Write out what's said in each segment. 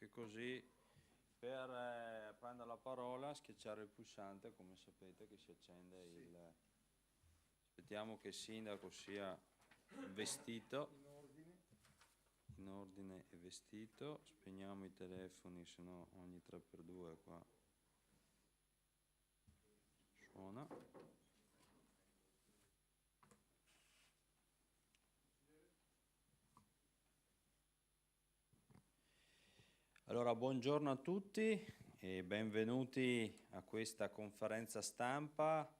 che così per prendere la parola, schiacciare il pulsante, come sapete che si accende il... Aspettiamo che il sindaco sia vestito, in ordine e vestito, spegniamo i telefoni, se no ogni 3x2 qua suona. Allora, buongiorno a tutti e benvenuti a questa conferenza stampa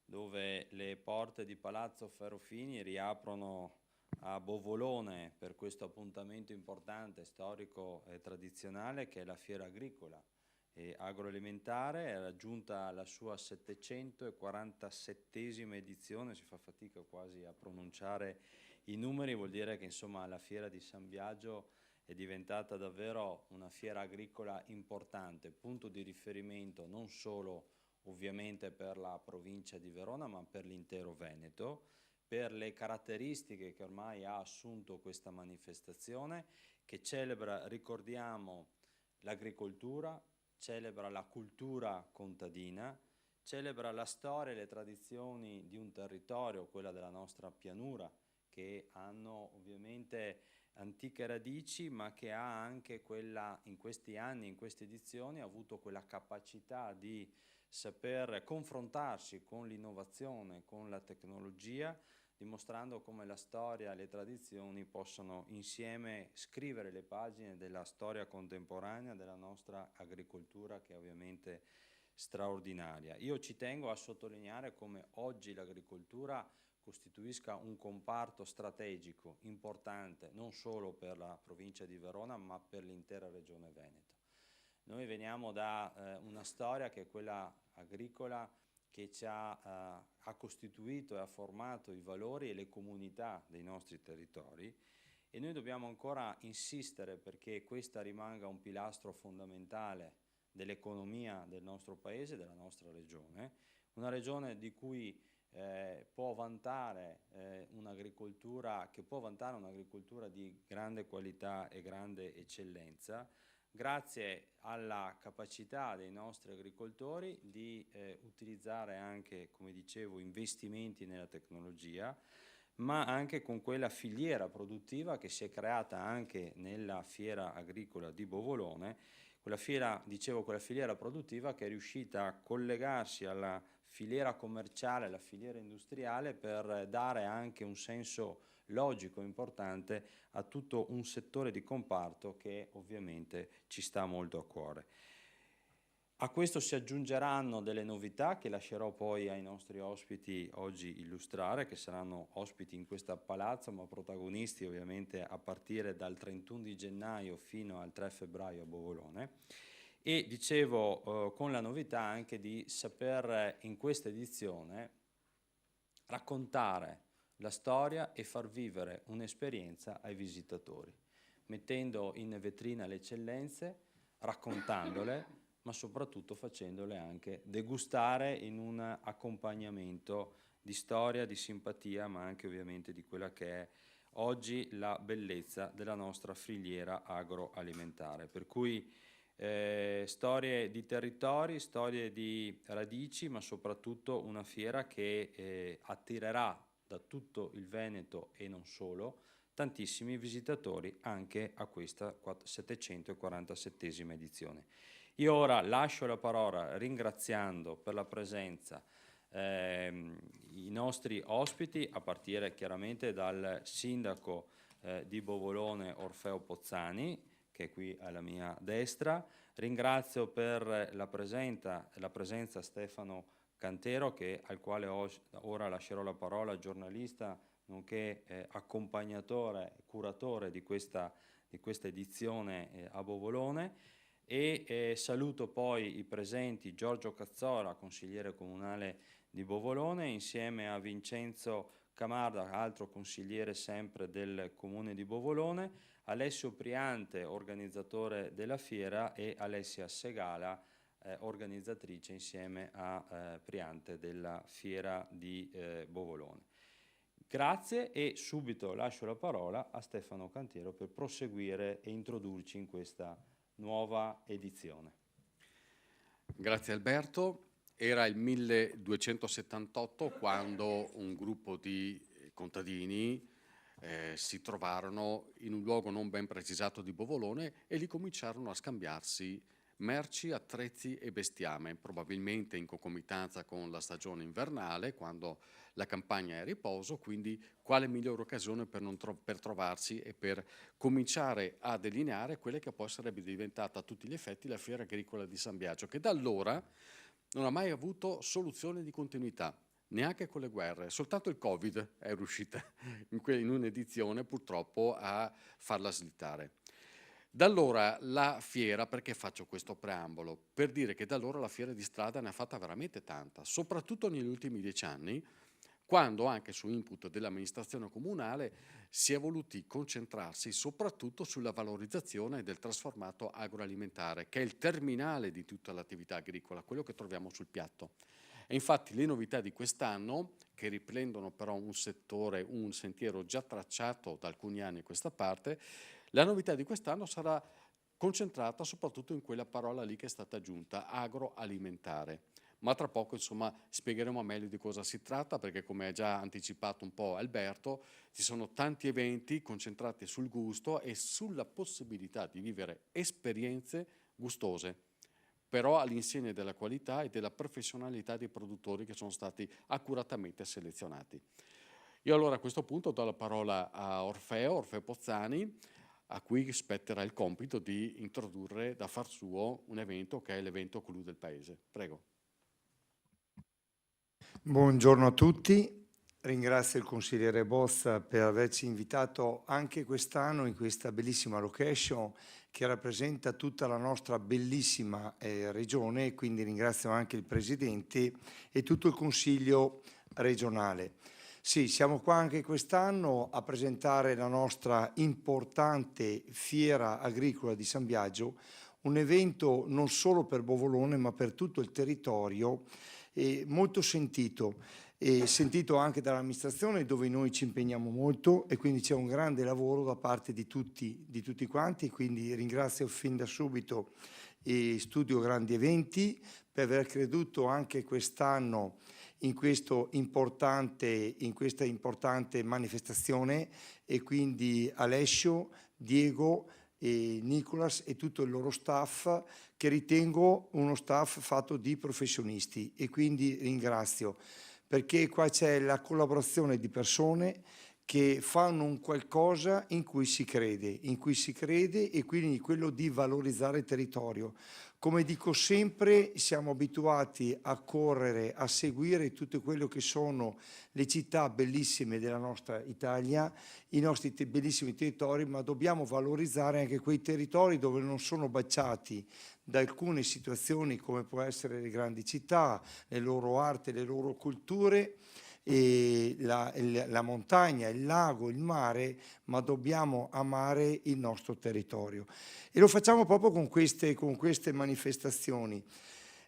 dove le porte di Palazzo Ferrofini riaprono a Bovolone per questo appuntamento importante, storico e tradizionale che è la Fiera Agricola e Agroalimentare. È raggiunta la sua 747esima edizione, si fa fatica quasi a pronunciare i numeri, vuol dire che insomma la Fiera di San Biagio è diventata davvero una fiera agricola importante, punto di riferimento non solo ovviamente per la provincia di Verona, ma per l'intero Veneto, per le caratteristiche che ormai ha assunto questa manifestazione, che celebra, ricordiamo, l'agricoltura, celebra la cultura contadina, celebra la storia e le tradizioni di un territorio, quella della nostra pianura, che hanno ovviamente antiche radici, ma che ha anche quella, in questi anni, in queste edizioni, ha avuto quella capacità di saper confrontarsi con l'innovazione, con la tecnologia, dimostrando come la storia e le tradizioni possono insieme scrivere le pagine della storia contemporanea della nostra agricoltura, che è ovviamente straordinaria. Io ci tengo a sottolineare come oggi l'agricoltura costituisca un comparto strategico importante non solo per la provincia di Verona ma per l'intera regione Veneto. Noi veniamo da una storia che è quella agricola che ha costituito e ha formato i valori e le comunità dei nostri territori e noi dobbiamo ancora insistere perché questa rimanga un pilastro fondamentale dell'economia del nostro paese, della nostra regione, una regione di cui può vantare un'agricoltura di grande qualità e grande eccellenza, grazie alla capacità dei nostri agricoltori di utilizzare anche, come dicevo, investimenti nella tecnologia, ma anche con quella filiera produttiva che si è creata anche nella fiera agricola di Bovolone, quella filiera produttiva che è riuscita a collegarsi alla filiera commerciale, alla filiera industriale per dare anche un senso logico importante a tutto un settore di comparto che ovviamente ci sta molto a cuore. A questo si aggiungeranno delle novità che lascerò poi ai nostri ospiti oggi illustrare, che saranno ospiti in questo palazzo, ma protagonisti ovviamente a partire dal 31 di gennaio fino al 3 febbraio a Bovolone. E dicevo con la novità anche di saper in questa edizione raccontare la storia e far vivere un'esperienza ai visitatori, mettendo in vetrina le eccellenze, raccontandole, ma soprattutto facendole anche degustare in un accompagnamento di storia, di simpatia, ma anche ovviamente di quella che è oggi la bellezza della nostra filiera agroalimentare. Per cui storie di territori, storie di radici, ma soprattutto una fiera che attirerà da tutto il Veneto e non solo tantissimi visitatori anche a questa 747esima edizione. Io ora lascio la parola ringraziando per la presenza i nostri ospiti, a partire chiaramente dal sindaco di Bovolone Orfeo Pozzani, che è qui alla mia destra. Ringrazio per la presenza Stefano Cantero, al quale ora lascerò la parola, giornalista, nonché accompagnatore, curatore di questa edizione a Bovolone. E saluto poi i presenti Giorgio Cazzola, consigliere comunale di Bovolone, insieme a Vincenzo Camarda, altro consigliere sempre del comune di Bovolone, Alessio Priante, organizzatore della fiera, e Alessia Segala, organizzatrice insieme a Priante della fiera di Bovolone. Grazie e subito lascio la parola a Stefano Cantero per proseguire e introdurci in questa nuova edizione. Grazie Alberto. Era il 1278 quando un gruppo di contadini si trovarono in un luogo non ben precisato di Bovolone e lì cominciarono a scambiarsi merci, attrezzi e bestiame, probabilmente in concomitanza con la stagione invernale, quando la campagna è a riposo, quindi quale migliore occasione per trovarsi e per cominciare a delineare quella che poi sarebbe diventata a tutti gli effetti la Fiera Agricola di San Biagio, che da allora non ha mai avuto soluzione di continuità, neanche con le guerre. Soltanto il Covid è riuscita in un'edizione purtroppo a farla slittare. Da allora la fiera, perché faccio questo preambolo? Per dire che da allora la fiera di strada ne ha fatta veramente tanta, soprattutto negli ultimi 10 anni, quando anche su input dell'amministrazione comunale si è voluti concentrarsi soprattutto sulla valorizzazione del trasformato agroalimentare, che è il terminale di tutta l'attività agricola, quello che troviamo sul piatto. E infatti le novità di quest'anno, che riprendono però un sentiero già tracciato da alcuni anni a questa parte, la novità di quest'anno sarà concentrata soprattutto in quella parola lì che è stata aggiunta, agroalimentare. Ma tra poco insomma spiegheremo meglio di cosa si tratta, perché come ha già anticipato un po' Alberto, ci sono tanti eventi concentrati sul gusto e sulla possibilità di vivere esperienze gustose, però all'insegna della qualità e della professionalità dei produttori che sono stati accuratamente selezionati. Io allora a questo punto do la parola a Orfeo Pozzani, a cui spetterà il compito di introdurre da far suo un evento che è l'evento clou del paese. Prego. Buongiorno a tutti, ringrazio il consigliere Bozza per averci invitato anche quest'anno in questa bellissima location che rappresenta tutta la nostra bellissima regione, quindi ringrazio anche il Presidente e tutto il Consiglio regionale. Sì, siamo qua anche quest'anno a presentare la nostra importante fiera agricola di San Biagio, un evento non solo per Bovolone ma per tutto il territorio, molto sentito e sentito anche dall'amministrazione, dove noi ci impegniamo molto e quindi c'è un grande lavoro da parte di tutti quanti, quindi ringrazio fin da subito Studio Grandi Eventi per aver creduto anche quest'anno in questa importante manifestazione, e quindi Alessio, Diego e Nicolas e tutto il loro staff, che ritengo uno staff fatto di professionisti, e quindi ringrazio, perché qua c'è la collaborazione di persone che fanno un qualcosa in cui si crede, e quindi quello di valorizzare il territorio. Come dico sempre, siamo abituati a correre, a seguire tutto quello che sono le città bellissime della nostra Italia, i nostri bellissimi territori, ma dobbiamo valorizzare anche quei territori dove non sono baciati da alcune situazioni, come può essere le grandi città, le loro arti, le loro culture, e la montagna, il lago, il mare, ma dobbiamo amare il nostro territorio. E lo facciamo proprio con queste manifestazioni.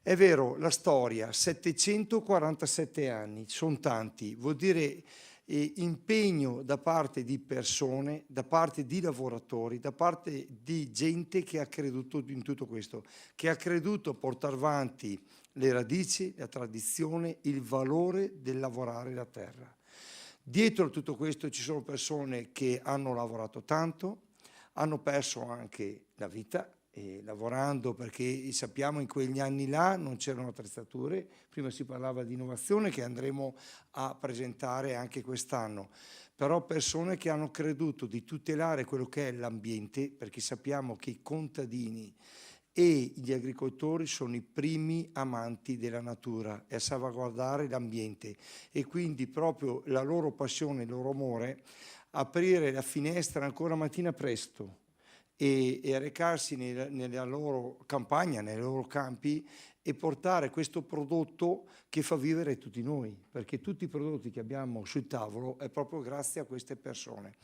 È vero, la storia, 747 anni, sono tanti, vuol dire impegno da parte di persone, da parte di lavoratori, da parte di gente che ha creduto in tutto questo, che ha creduto a portare avanti le radici, la tradizione, il valore del lavorare la terra. Dietro a tutto questo ci sono persone che hanno lavorato tanto, hanno perso anche la vita lavorando, perché sappiamo in quegli anni là non c'erano attrezzature, prima si parlava di innovazione che andremo a presentare anche quest'anno, però persone che hanno creduto di tutelare quello che è l'ambiente, perché sappiamo che i contadini e gli agricoltori sono i primi amanti della natura e a salvaguardare l'ambiente, e quindi proprio la loro passione, il loro amore, aprire la finestra ancora mattina presto e recarsi nella loro campagna, nei loro campi, e portare questo prodotto che fa vivere tutti noi, perché tutti i prodotti che abbiamo sul tavolo è proprio grazie a queste persone.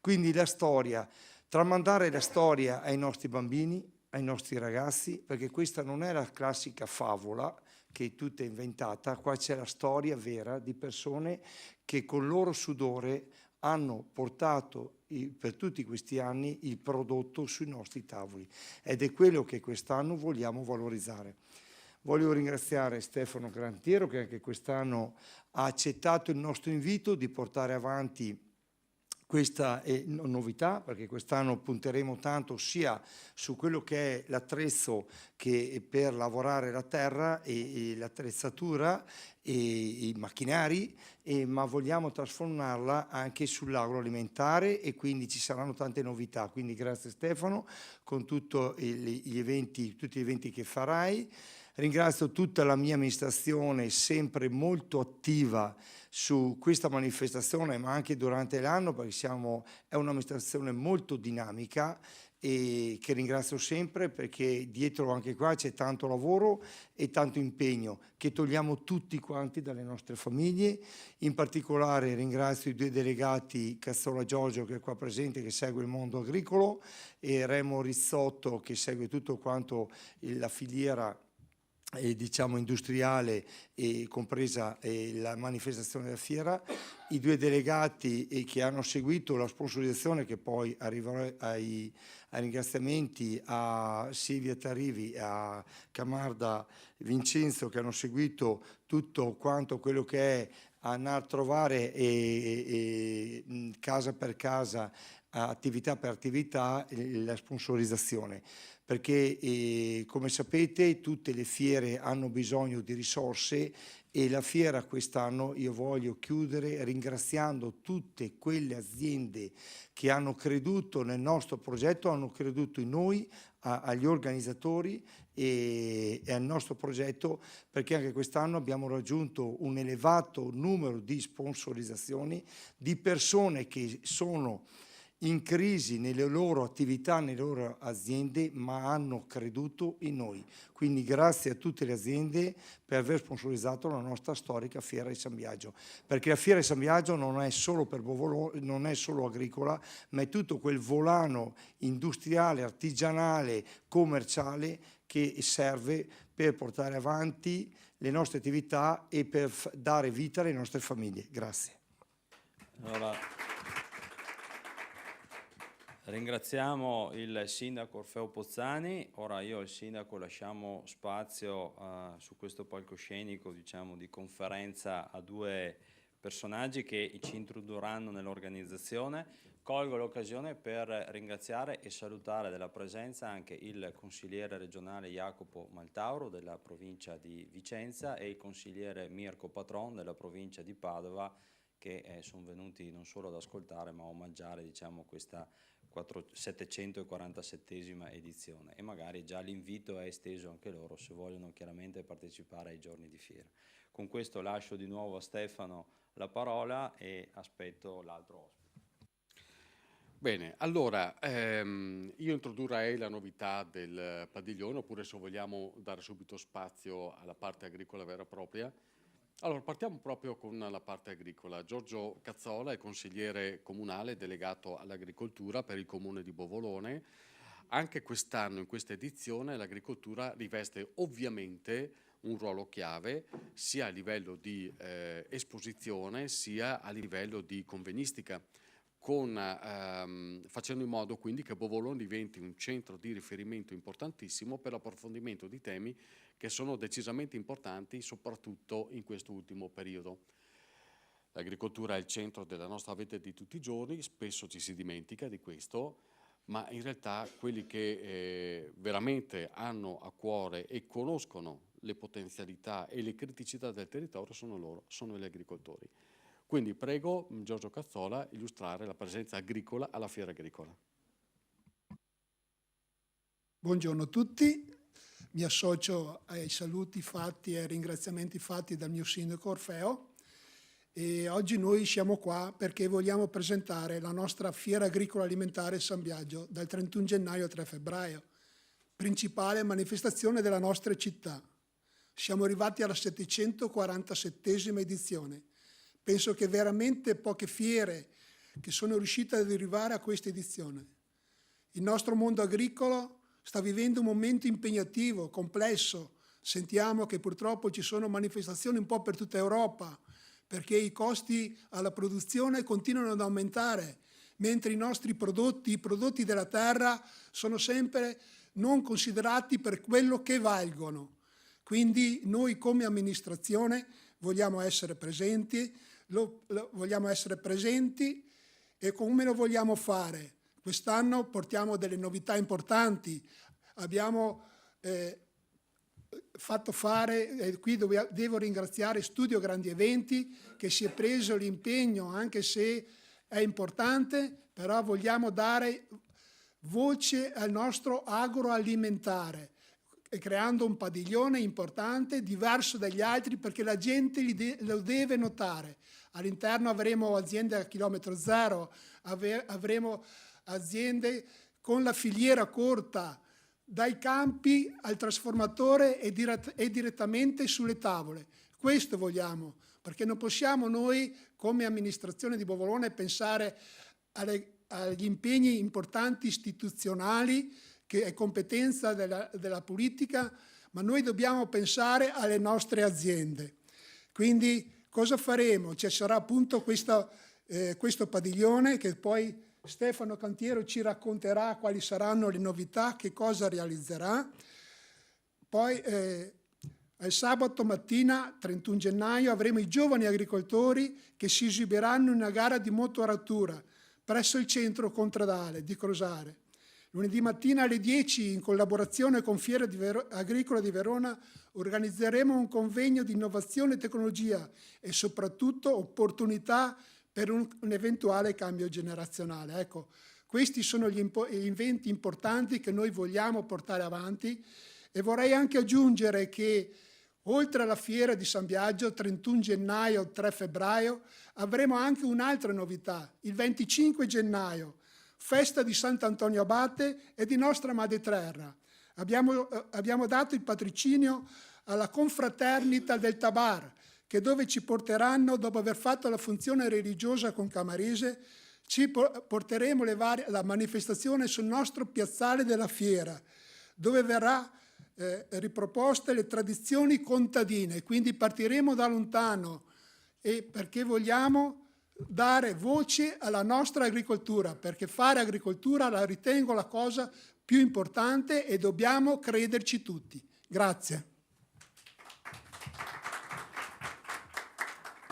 Quindi la storia, tramandare la storia ai nostri bambini, ai nostri ragazzi, perché questa non è la classica favola che è tutta inventata, qua c'è la storia vera di persone che con il loro sudore hanno portato per tutti questi anni il prodotto sui nostri tavoli ed è quello che quest'anno vogliamo valorizzare. Voglio ringraziare Stefano Grantiero che anche quest'anno ha accettato il nostro invito di portare avanti questa novità, perché quest'anno punteremo tanto sia su quello che è l'attrezzo che per lavorare la terra e l'attrezzatura e i macchinari, ma vogliamo trasformarla anche sull'agroalimentare e quindi ci saranno tante novità. Quindi grazie Stefano con tutti gli eventi che farai. Ringrazio tutta la mia amministrazione sempre molto attiva su questa manifestazione, ma anche durante l'anno, perché è un'amministrazione molto dinamica e che ringrazio sempre perché dietro anche qua c'è tanto lavoro e tanto impegno che togliamo tutti quanti dalle nostre famiglie. In particolare ringrazio i 2 delegati Cazzola Giorgio che è qua presente, che segue il mondo agricolo, e Remo Rizzotto che segue tutto quanto la filiera diciamo industriale e compresa la manifestazione della fiera, i 2 delegati che hanno seguito la sponsorizzazione, che poi arriverò ai ringraziamenti a Silvia Tarivi e a Camarda Vincenzo, che hanno seguito tutto quanto quello che è andare a trovare casa per casa, attività per attività, la sponsorizzazione. Perché come sapete tutte le fiere hanno bisogno di risorse e la fiera quest'anno io voglio chiudere ringraziando tutte quelle aziende che hanno creduto nel nostro progetto, hanno creduto in noi, agli organizzatori e al nostro progetto, perché anche quest'anno abbiamo raggiunto un elevato numero di sponsorizzazioni di persone che sono in crisi nelle loro attività, nelle loro aziende, ma hanno creduto in noi. Quindi grazie a tutte le aziende per aver sponsorizzato la nostra storica Fiera di San Biagio, perché la Fiera di San Biagio non è solo per Bovolone, non è solo agricola, ma è tutto quel volano industriale, artigianale, commerciale che serve per portare avanti le nostre attività e per dare vita alle nostre famiglie. Grazie. Allora, ringraziamo il sindaco Orfeo Pozzani. Ora io e il sindaco lasciamo spazio su questo palcoscenico, diciamo, di conferenza a 2 personaggi che ci introdurranno nell'organizzazione. Colgo l'occasione per ringraziare e salutare della presenza anche il consigliere regionale Jacopo Maltauro della provincia di Vicenza e il consigliere Mirko Patron della provincia di Padova, che sono venuti non solo ad ascoltare ma a omaggiare, diciamo, questa 747esima edizione, e magari già l'invito è esteso anche loro se vogliono chiaramente partecipare ai giorni di fiera. Con questo lascio di nuovo a Stefano la parola e aspetto l'altro ospite. Bene, allora io introdurrei la novità del padiglione, oppure se vogliamo dare subito spazio alla parte agricola vera e propria. Allora, partiamo proprio con la parte agricola. Giorgio Cazzola è consigliere comunale delegato all'agricoltura per il comune di Bovolone. Anche quest'anno, in questa edizione, l'agricoltura riveste ovviamente un ruolo chiave sia a livello di esposizione sia a livello di convegnistica, facendo in modo quindi che Bovolone diventi un centro di riferimento importantissimo per l'approfondimento di temi che sono decisamente importanti, soprattutto in questo ultimo periodo. L'agricoltura è il centro della nostra vita di tutti i giorni, spesso ci si dimentica di questo, ma in realtà quelli che veramente hanno a cuore e conoscono le potenzialità e le criticità del territorio sono loro, sono gli agricoltori. Quindi prego Giorgio Cazzola illustrare la presenza agricola alla Fiera Agricola. Buongiorno a tutti. Mi associo ai saluti fatti e ai ringraziamenti fatti dal mio sindaco Orfeo e oggi noi siamo qua perché vogliamo presentare la nostra Fiera Agricola Alimentare San Biagio dal 31 gennaio al 3 febbraio, principale manifestazione della nostra città. Siamo arrivati alla 747esima edizione. Penso che veramente poche fiere che sono riuscite ad arrivare a questa edizione. Il nostro mondo agricolo sta vivendo un momento impegnativo, complesso. Sentiamo che purtroppo ci sono manifestazioni un po' per tutta Europa, perché i costi alla produzione continuano ad aumentare. mentre i nostri prodotti, i prodotti della terra, sono sempre non considerati per quello che valgono. Quindi noi come amministrazione vogliamo essere presenti, vogliamo essere presenti e come lo vogliamo fare? Quest'anno portiamo delle novità importanti, abbiamo fatto fare, qui devo ringraziare Studio Grandi Eventi che si è preso l'impegno, anche se è importante, però vogliamo dare voce al nostro agroalimentare, creando un padiglione importante, diverso dagli altri, perché la gente lo deve notare. All'interno avremo aziende a chilometro zero, avremo aziende con la filiera corta, dai campi al trasformatore e direttamente sulle tavole. Questo vogliamo, perché non possiamo noi, come amministrazione di Bovolone, pensare agli impegni importanti istituzionali, che è competenza della politica, ma noi dobbiamo pensare alle nostre aziende. Quindi cosa faremo? Ci sarà appunto questo padiglione che poi Stefano Cantiero ci racconterà quali saranno le novità, che cosa realizzerà. Poi il sabato mattina, 31 gennaio, avremo i giovani agricoltori che si esibiranno in una gara di motoratura presso il centro Contradale di Crosare. Lunedì mattina alle 10, in collaborazione con Fiera Agricola di Verona, organizzeremo un convegno di innovazione e tecnologia e soprattutto opportunità per un eventuale cambio generazionale. Ecco, questi sono gli eventi importanti che noi vogliamo portare avanti e vorrei anche aggiungere che oltre alla Fiera di San Biagio, 31 gennaio, 3 febbraio, avremo anche un'altra novità, il 25 gennaio, festa di Sant'Antonio Abate e di nostra Madre Terra. Abbiamo dato il patrocinio alla Confraternita del Tabar, che dove ci porteranno, dopo aver fatto la funzione religiosa con Camarese, ci porteremo la manifestazione sul nostro piazzale della fiera, dove verrà riproposte le tradizioni contadine. Quindi partiremo da lontano e perché vogliamo dare voce alla nostra agricoltura, perché fare agricoltura la ritengo la cosa più importante e dobbiamo crederci tutti. Grazie.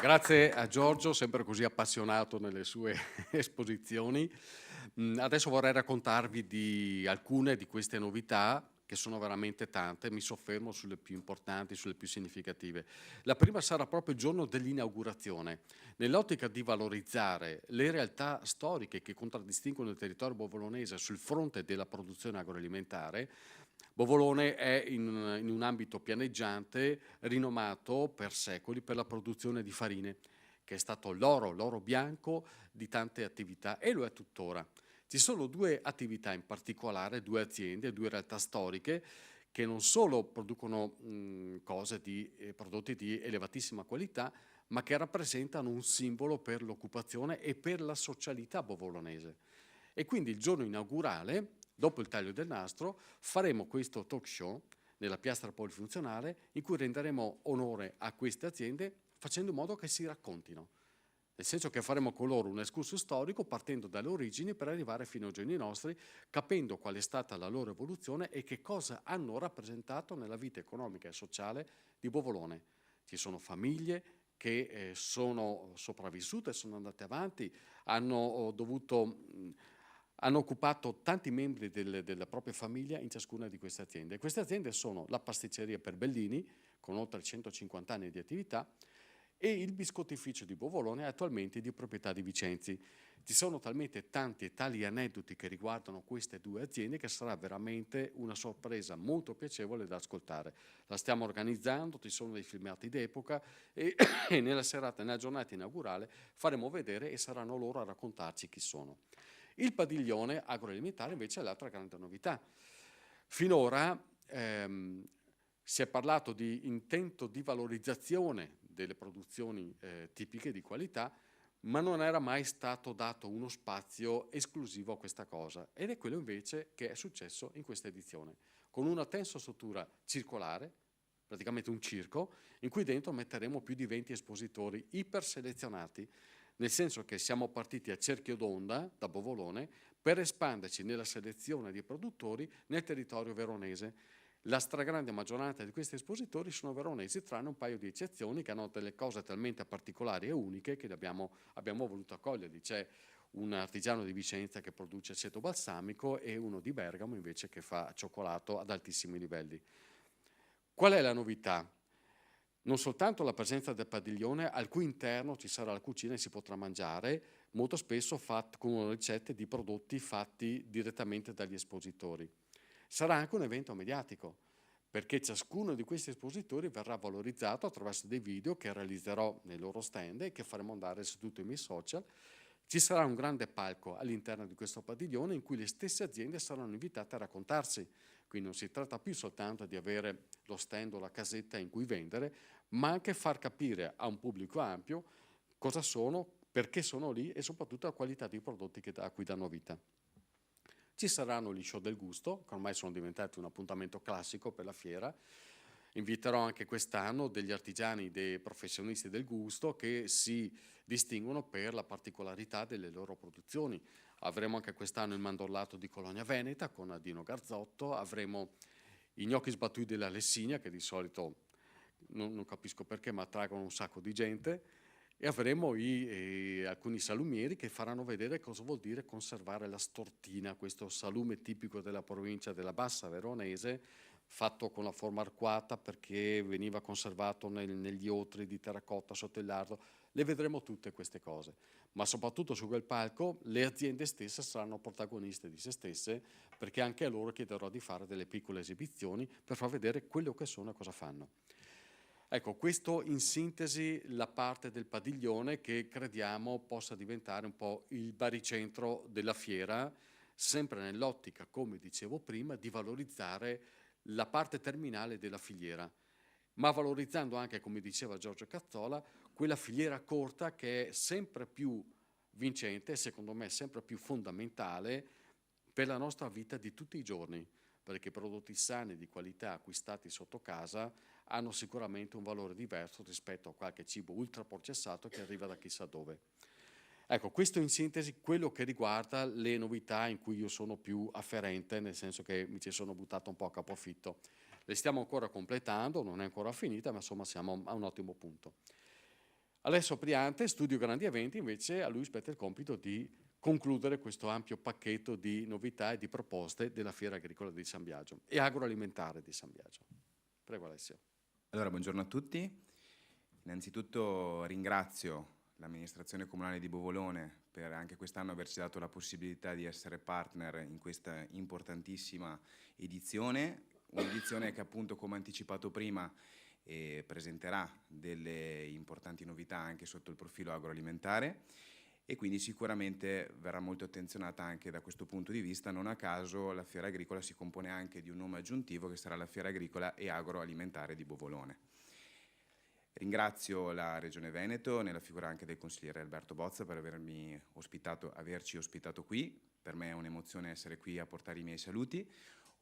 Grazie a Giorgio, sempre così appassionato nelle sue esposizioni. Adesso vorrei raccontarvi di alcune di queste novità, che sono veramente tante. Mi soffermo sulle più importanti, sulle più significative. La prima sarà proprio il giorno dell'inaugurazione. Nell'ottica di valorizzare le realtà storiche che contraddistinguono il territorio bovolonese sul fronte della produzione agroalimentare, Bovolone è in un ambito pianeggiante rinomato per secoli per la produzione di farine, che è stato l'oro bianco di tante attività e lo è tuttora. Ci sono due attività in particolare, due aziende, due realtà storiche che non solo producono prodotti di elevatissima qualità, ma che rappresentano un simbolo per l'occupazione e per la socialità bovolonese. E quindi il giorno inaugurale, dopo il taglio del nastro, faremo questo talk show nella piastra polifunzionale in cui renderemo onore a queste aziende facendo in modo che si raccontino. Nel senso che faremo con loro un excursus storico partendo dalle origini per arrivare fino ai giorni nostri, capendo qual è stata la loro evoluzione e che cosa hanno rappresentato nella vita economica e sociale di Bovolone. Ci sono famiglie che sono sopravvissute, sono andate avanti, hanno occupato tanti membri della propria famiglia in ciascuna di queste aziende. Queste aziende sono la pasticceria Perbellini, con oltre 150 anni di attività, e il biscottificio di Bovolone, attualmente di proprietà di Vicenzi. Ci sono talmente tanti e tali aneddoti che riguardano queste due aziende che sarà veramente una sorpresa molto piacevole da ascoltare. La stiamo organizzando, ci sono dei filmati d'epoca e nella giornata inaugurale faremo vedere e saranno loro a raccontarci chi sono. Il padiglione agroalimentare invece è l'altra grande novità. Finora si è parlato di intento di valorizzazione delle produzioni tipiche di qualità, ma non era mai stato dato uno spazio esclusivo a questa cosa, ed è quello invece che è successo in questa edizione, con una tensostruttura circolare, praticamente un circo, in cui dentro metteremo più di 20 espositori iperselezionati nel senso che siamo partiti a cerchio d'onda da Bovolone per espanderci nella selezione di produttori nel territorio veronese. La stragrande maggioranza di questi espositori sono veronesi, tranne un paio di eccezioni che hanno delle cose talmente particolari e uniche che abbiamo voluto accoglierli. C'è un artigiano di Vicenza che produce aceto balsamico e uno di Bergamo invece che fa cioccolato ad altissimi livelli. Qual è la novità? Non soltanto la presenza del padiglione al cui interno ci sarà la cucina e si potrà mangiare, molto spesso con ricette di prodotti fatti direttamente dagli espositori. Sarà anche un evento mediatico, perché ciascuno di questi espositori verrà valorizzato attraverso dei video che realizzerò nei loro stand e che faremo andare su tutti i miei social. Ci sarà un grande palco all'interno di questo padiglione in cui le stesse aziende saranno invitate a raccontarsi. Quindi non si tratta più soltanto di avere lo stand o la casetta in cui vendere, ma anche far capire a un pubblico ampio cosa sono, perché sono lì e soprattutto la qualità dei prodotti a cui danno vita. Ci saranno gli show del gusto, che ormai sono diventati un appuntamento classico per la fiera. Inviterò anche quest'anno degli artigiani, dei professionisti del gusto che si distinguono per la particolarità delle loro produzioni. Avremo anche quest'anno il mandorlato di Colonia Veneta con Adino Garzotto, avremo i gnocchi sbattuti della Lessinia, che di solito non capisco perché, ma attraggono un sacco di gente, e avremo alcuni salumieri che faranno vedere cosa vuol dire conservare la stortina, questo salume tipico della provincia della Bassa Veronese, fatto con la forma arcuata perché veniva conservato negli otri di terracotta sotto il lardo. Le vedremo tutte queste cose, ma soprattutto su quel palco le aziende stesse saranno protagoniste di se stesse, perché anche a loro chiederò di fare delle piccole esibizioni per far vedere quello che sono e cosa fanno. Ecco, questo in sintesi la parte del padiglione che crediamo possa diventare un po' il baricentro della fiera, sempre nell'ottica, come dicevo prima, di valorizzare la parte terminale della filiera, ma valorizzando anche, come diceva Giorgio Cazzola, quella filiera corta che è sempre più vincente e secondo me sempre più fondamentale per la nostra vita di tutti i giorni, perché prodotti sani di qualità acquistati sotto casa hanno sicuramente un valore diverso rispetto a qualche cibo ultraprocessato che arriva da chissà dove. Ecco, questo in sintesi quello che riguarda le novità in cui io sono più afferente, nel senso che mi ci sono buttato un po' a capofitto. Le stiamo ancora completando, non è ancora finita, ma insomma siamo a un ottimo punto. Alessio Priante, Studio Grandi Eventi, invece a lui spetta il compito di concludere questo ampio pacchetto di novità e di proposte della Fiera Agricola di San Biagio e agroalimentare di San Biagio. Prego Alessio. Allora, buongiorno a tutti. Innanzitutto ringrazio l'amministrazione comunale di Bovolone per anche quest'anno averci dato la possibilità di essere partner in questa importantissima edizione, un'edizione che appunto, come anticipato prima, presenterà delle importanti novità anche sotto il profilo agroalimentare e quindi sicuramente verrà molto attenzionata anche da questo punto di vista. Non a caso la Fiera Agricola si compone anche di un nome aggiuntivo che sarà la Fiera Agricola e Agroalimentare di Bovolone. Ringrazio la Regione Veneto, nella figura anche del consigliere Alberto Bozza, per averci ospitato qui. Per me è un'emozione essere qui a portare i miei saluti.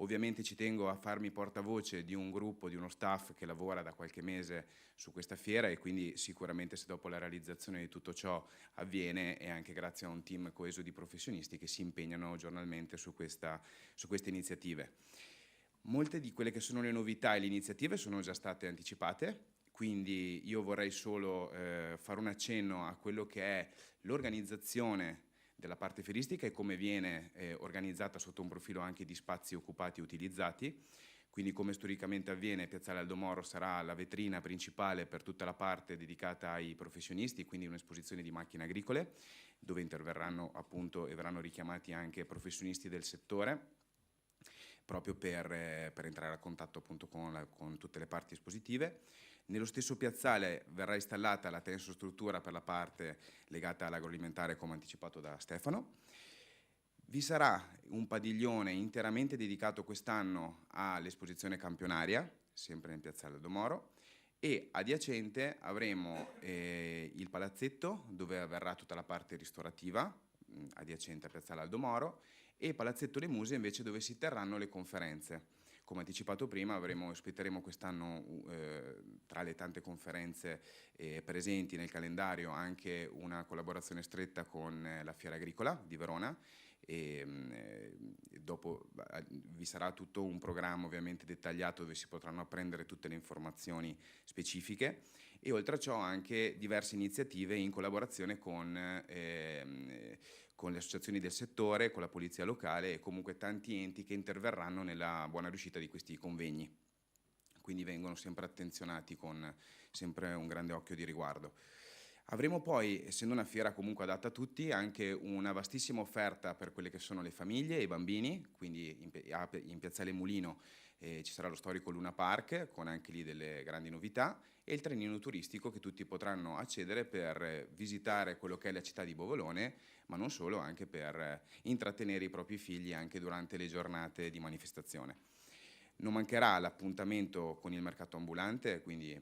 Ovviamente ci tengo a farmi portavoce di un gruppo, di uno staff che lavora da qualche mese su questa fiera e quindi sicuramente se dopo la realizzazione di tutto ciò avviene è anche grazie a un team coeso di professionisti che si impegnano giornalmente su queste iniziative. Molte di quelle che sono le novità e le iniziative sono già state anticipate, quindi io vorrei solo fare un accenno a quello che è l'organizzazione della parte fieristica e come viene organizzata sotto un profilo anche di spazi occupati e utilizzati. Quindi come storicamente avviene, Piazzale Aldo Moro sarà la vetrina principale per tutta la parte dedicata ai professionisti, quindi un'esposizione di macchine agricole, dove interverranno appunto e verranno richiamati anche professionisti del settore, proprio per entrare a contatto appunto con tutte le parti espositive. Nello stesso piazzale verrà installata la tensostruttura per la parte legata all'agroalimentare, come anticipato da Stefano. Vi sarà un padiglione interamente dedicato quest'anno all'esposizione campionaria, sempre nel piazzale Aldo Moro, e adiacente avremo il palazzetto dove avverrà tutta la parte ristorativa, adiacente a piazzale Aldo Moro, e Palazzetto Le Muse invece dove si terranno le conferenze. come anticipato prima, ospiteremo quest'anno, tra le tante conferenze presenti nel calendario, anche una collaborazione stretta con la Fiera Agricola di Verona, e dopo vi sarà tutto un programma ovviamente dettagliato dove si potranno apprendere tutte le informazioni specifiche, e oltre a ciò anche diverse iniziative in collaborazione con le associazioni del settore, con la polizia locale e comunque tanti enti che interverranno nella buona riuscita di questi convegni. Quindi vengono sempre attenzionati con sempre un grande occhio di riguardo. Avremo poi, essendo una fiera comunque adatta a tutti, anche una vastissima offerta per quelle che sono le famiglie e i bambini, quindi in Piazzale Mulino ci sarà lo storico Luna Park con anche lì delle grandi novità, e il trenino turistico che tutti potranno accedere per visitare quello che è la città di Bovolone, ma non solo, anche per intrattenere i propri figli anche durante le giornate di manifestazione. Non mancherà l'appuntamento con il mercato ambulante, quindi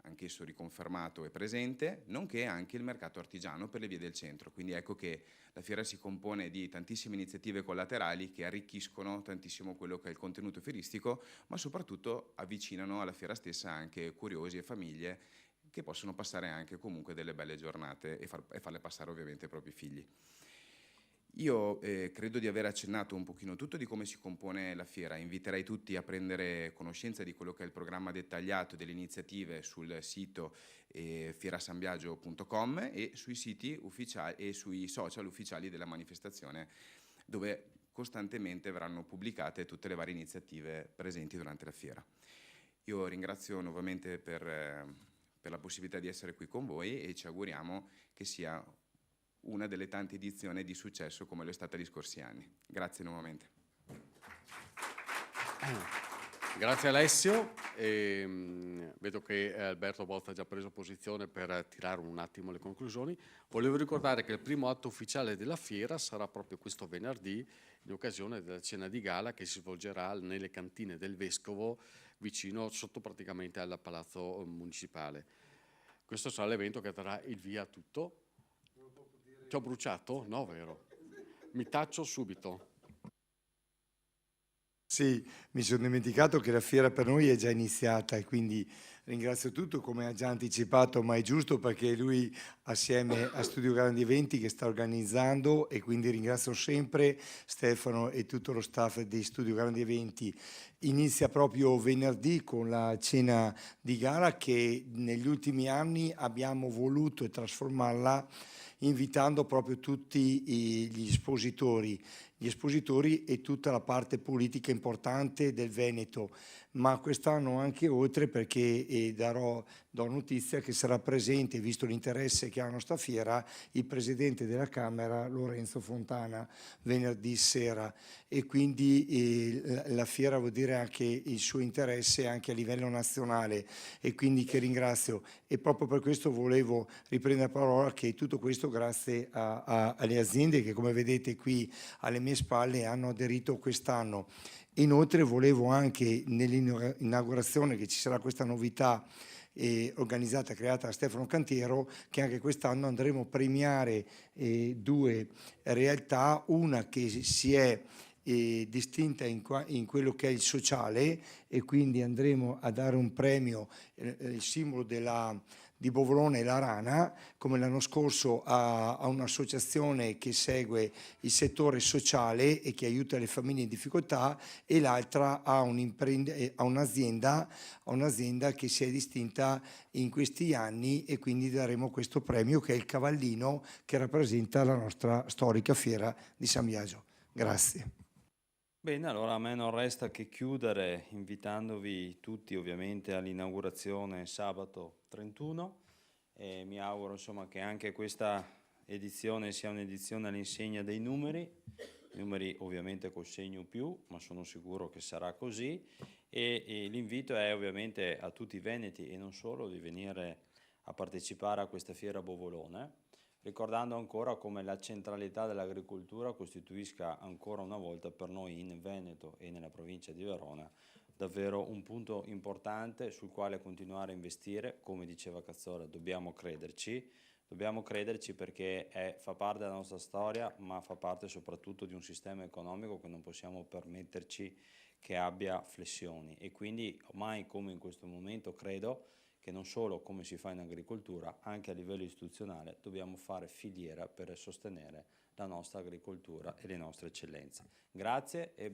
anch'esso riconfermato e presente, nonché anche il mercato artigiano per le vie del centro. Quindi ecco che la fiera si compone di tantissime iniziative collaterali che arricchiscono tantissimo quello che è il contenuto fieristico, ma soprattutto avvicinano alla fiera stessa anche curiosi e famiglie che possono passare anche comunque delle belle giornate e farle passare ovviamente ai propri figli. Io credo di aver accennato un pochino tutto di come si compone la fiera. Inviterei tutti a prendere conoscenza di quello che è il programma dettagliato delle iniziative sul sito fierasambiagio.com e sui siti ufficiali e sui social ufficiali della manifestazione, dove costantemente verranno pubblicate tutte le varie iniziative presenti durante la fiera. Io ringrazio nuovamente per la possibilità di essere qui con voi e ci auguriamo che sia una delle tante edizioni di successo come lo è stata gli scorsi anni. Grazie nuovamente. Grazie Alessio. Vedo che Alberto Bozza ha già preso posizione per tirare un attimo le conclusioni. Volevo ricordare che il primo atto ufficiale della fiera sarà proprio questo venerdì, in occasione della cena di gala che si svolgerà nelle cantine del Vescovo, vicino, sotto praticamente al Palazzo Municipale. Questo sarà l'evento che darà il via a tutto. Ti ho bruciato? No, vero? Mi taccio subito. Sì, mi sono dimenticato che la fiera per noi è già iniziata e quindi ringrazio tutto, come ha già anticipato, ma è giusto perché lui assieme a Studio Grandi Eventi che sta organizzando, e quindi ringrazio sempre Stefano e tutto lo staff di Studio Grandi Eventi. Inizia proprio venerdì con la cena di gala che negli ultimi anni abbiamo voluto trasformarla invitando proprio tutti gli espositori e tutta la parte politica importante del Veneto, ma quest'anno anche oltre, perché do notizia che sarà presente, visto l'interesse che ha la nostra fiera, il Presidente della Camera Lorenzo Fontana venerdì sera, e quindi la fiera vuol dire anche il suo interesse anche a livello nazionale, e quindi che ringrazio, e proprio per questo volevo riprendere la parola, che tutto questo grazie alle aziende che, come vedete qui alle mie spalle, hanno aderito quest'anno. Inoltre volevo anche nell'inaugurazione, che ci sarà questa novità organizzata, creata da Stefano Cantiero, che anche quest'anno andremo a premiare due realtà, una che si è distinta in quello che è il sociale, e quindi andremo a dare un premio, il simbolo di Bovolone e la rana, come l'anno scorso a un'associazione che segue il settore sociale e che aiuta le famiglie in difficoltà, e l'altra a un'azienda che si è distinta in questi anni, e quindi daremo questo premio che è il cavallino che rappresenta la nostra storica fiera di San Biagio. Grazie. Bene, allora a me non resta che chiudere invitandovi tutti ovviamente all'inaugurazione sabato 31, e mi auguro insomma che anche questa edizione sia un'edizione all'insegna dei numeri ovviamente col segno più, ma sono sicuro che sarà così, e l'invito è ovviamente a tutti i veneti e non solo di venire a partecipare a questa fiera Bovolone, ricordando ancora come la centralità dell'agricoltura costituisca ancora una volta per noi in Veneto e nella provincia di Verona davvero un punto importante sul quale continuare a investire. Come diceva Cazzola, dobbiamo crederci, Dobbiamo crederci perché fa parte della nostra storia, ma fa parte soprattutto di un sistema economico che non possiamo permetterci che abbia flessioni, e quindi mai come in questo momento credo che non solo come si fa in agricoltura, anche a livello istituzionale dobbiamo fare filiera per sostenere la nostra agricoltura e le nostre eccellenze. Grazie e